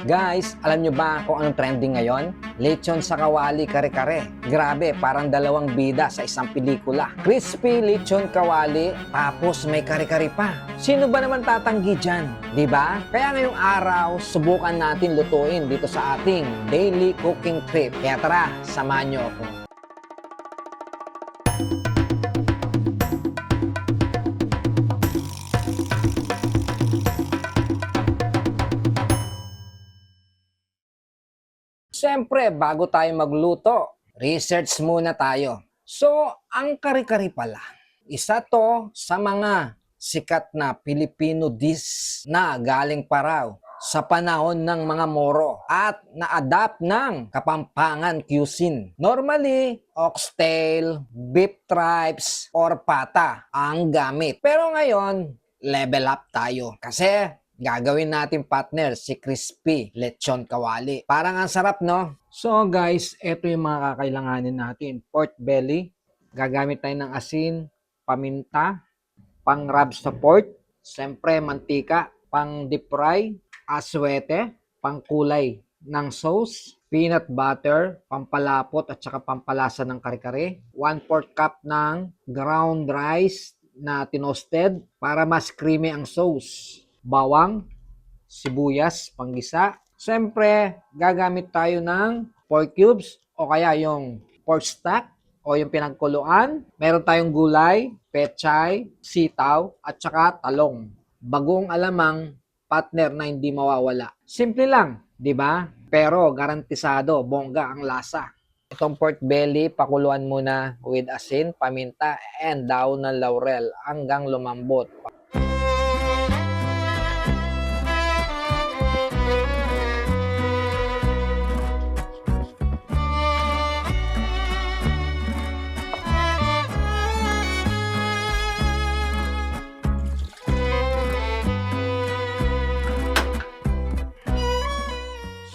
Guys, alam nyo ba kung anong trending ngayon? Lechon sa kawali kare-kare. Grabe, parang dalawang bida sa isang pelikula. Crispy lechon kawali, tapos may kare-kare pa. Sino ba naman tatanggi dyan? Diba? Kaya ngayong araw, subukan natin lutuin dito sa ating daily cooking trip. Kaya tara, samahan nyo ako. Siyempre, bago tayo magluto, research muna tayo. So, ang kare-kare pala, isa to sa mga sikat na Filipino dish na galing pa raw sa panahon ng mga Moro at na-adapt ng Kapampangan cuisine. Normally, oxtail, beef tripes, or pata ang gamit. Pero ngayon, level up tayo kasi gagawin natin partner si crispy lechon kawali. Parang ang sarap, no? So guys, ito yung mga kakailanganin natin. Pork belly, gagamit tayo ng asin, paminta, pang rub sa pork, siyempre mantika, pang deep fry, aswete, pang kulay ng sauce, peanut butter, pampalapot at saka pampalasa ng kare-kare, 1/4 cup ng ground rice na tinosted para mas creamy ang sauce, bawang, sibuyas, panggisa. Siyempre, gagamit tayo ng pork cubes o kaya yung pork stock o yung pinagkuluan. Meron tayong gulay, pechay, sitaw, at saka talong. Bagong alamang partner na hindi mawawala. Simple lang, di ba? Pero garantisado, bongga ang lasa. Itong pork belly, pakuluan muna with asin, paminta, and daon ng laurel hanggang lumambot.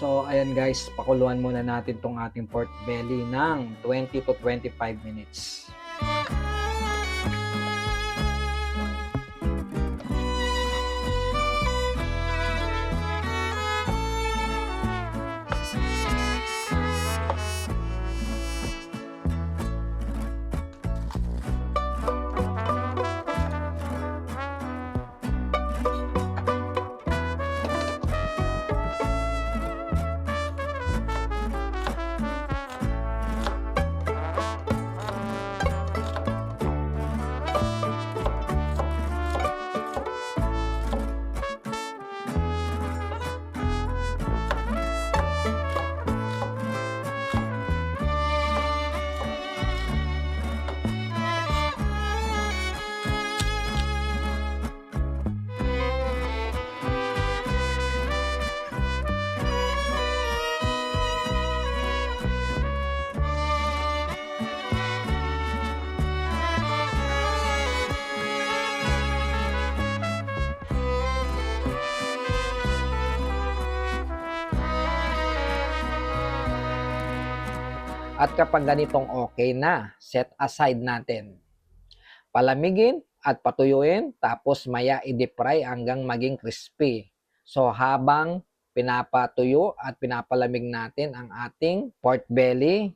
So, ayan guys, pakuluan muna natin tong ating pork belly ng 20 to 25 minutes. At kapag ganitong okay na, set aside natin. Palamigin at patuyuin, tapos maya i-deep fry hanggang maging crispy. So habang pinapatuyo at pinapalamig natin ang ating pork belly,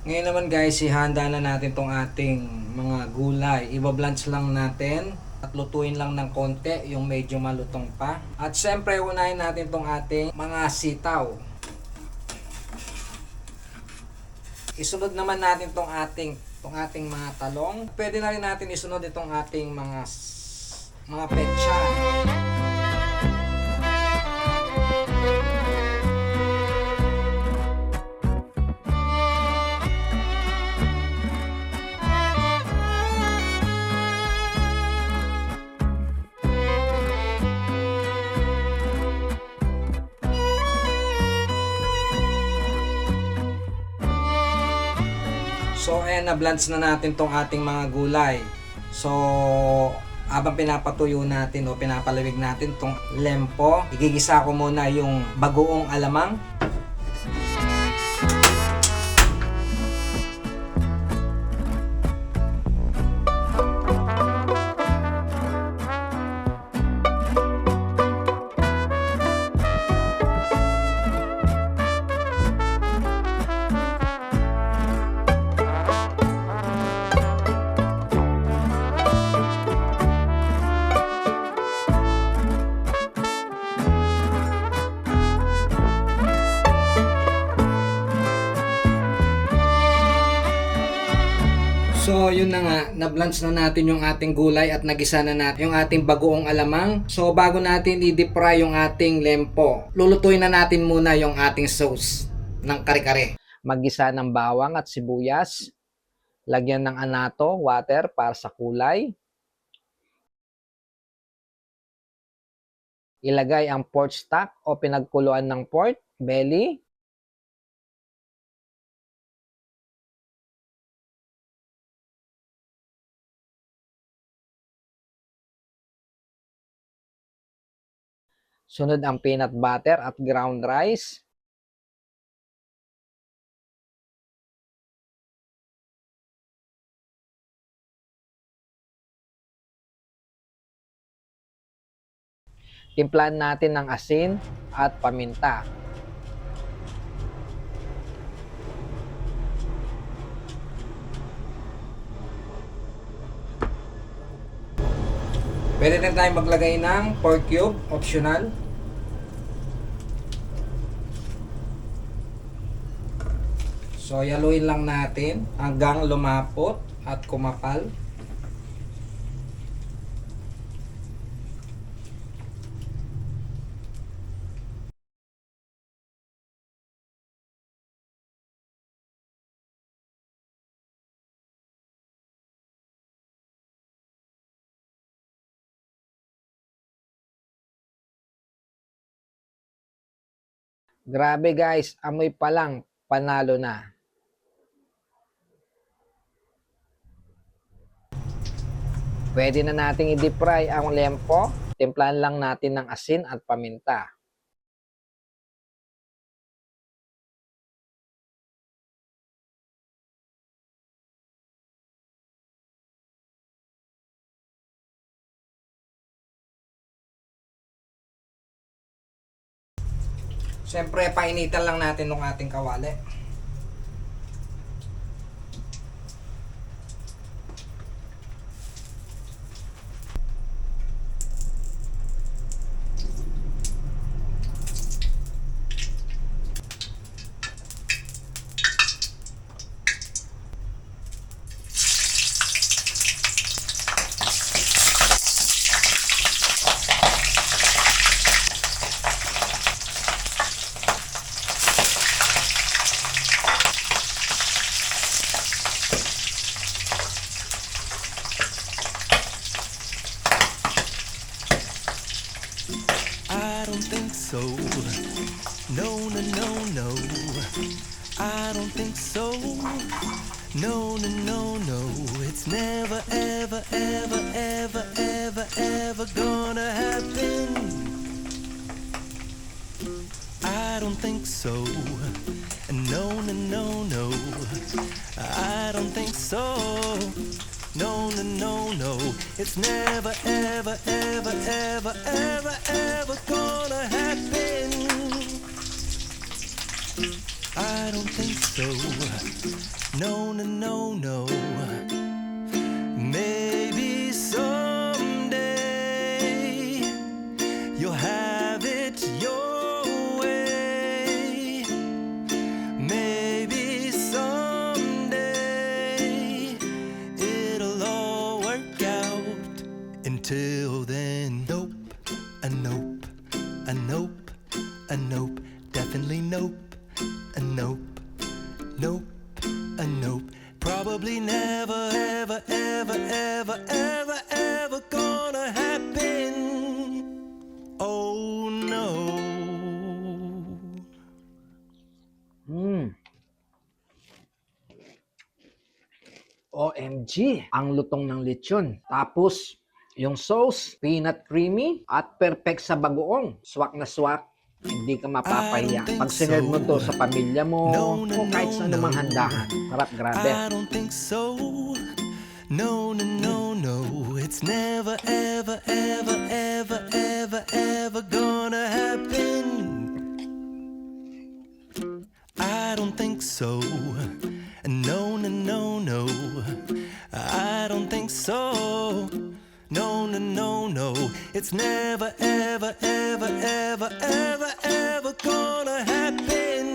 ngayon naman guys, ihanda na natin tong ating mga gulay. Iba-blanch lang natin at lutuin lang ng konti yung medyo malutong pa. At syempre, unahin natin tong ating mga sitaw. Isunod naman natin tong ating mga talong. Pwede na rin natin isunod itong ating mga petsa. So, ayan, na-blanch na natin tong ating mga gulay. So, habang pinapatuyo natin o pinapalawig natin tong lempo, igigisa ko muna yung bagoong alamang. So yun na nga, na-blanch na natin yung ating gulay at nagisa na natin yung ating bagoong alamang. So bago natin i-deep fry yung ating lempo, lulutuin na natin muna yung ating sauce ng kare-kare. Maggisa ng bawang at sibuyas. Lagyan ng anato, water para sa kulay. Ilagay ang pork stock o pinagkuluan ng pork belly. Sunod ang peanut butter at ground rice. Timplahan natin ng asin at paminta. Pwede rin tayo maglagay ng pork cube, optional. So, yaluin lang natin hanggang lumapot at kumapal. Grabe guys, amoy pa lang, panalo na. Pwede na nating i-deep fry ang lempo. Timplahan lang natin ng asin at paminta. Siyempre, painitan lang natin ng ating kawali. I don't think so. No, no, no, no. I don't think so. No, no, no, no. It's never, ever, ever, ever, ever, ever gonna happen. I don't think so. No, no, no, no. I don't think so. No, no, no, no. It's never, ever, ever, ever, ever, ever gonna happen. I don't think so. No, no, no, no. Maybe someday you'll have it your way. Maybe someday it'll all work out. Until then, nope, a nope, a nope, a nope, definitely nope, a nope, nope, a nope. Probably never, ever, ever, ever, ever, ever gonna happen. Oh no. OMG, ang lutong ng lechon. Tapos, yung sauce, peanut creamy at perfect sa bagoong. Swak na swak. Hindi ka mapapahiya. Pag sinerve mo to sa pamilya mo o kahit sa anumang handahan. Sarap, grabe. I don't think so. No, no, no, no. It's never, ever, ever, ever, ever, ever gonna happen. I don't think so. No, no, no, no. I don't think so. No, no, no, no. It's never, ever, ever, ever, ever, ever gonna happen.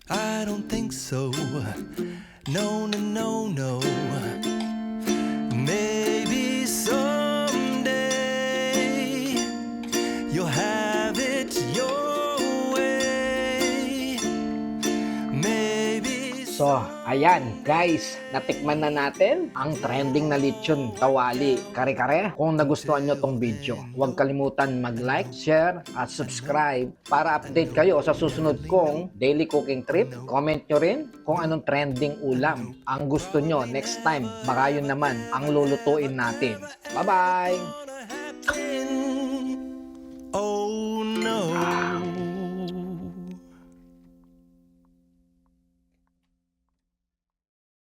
I don't think so. No, no, no, no. Maybe someday you'll have it your way. Maybe. So, ayan guys, natikman na natin ang trending na lechon kawali kare-kare. Kung nagustuhan nyo tong video, huwag kalimutan mag-like, share, at subscribe para update kayo sa susunod kong daily cooking trip. Comment nyo rin kung anong trending ulam ang gusto nyo next time. Baka yun naman ang lulutuin natin. Bye-bye!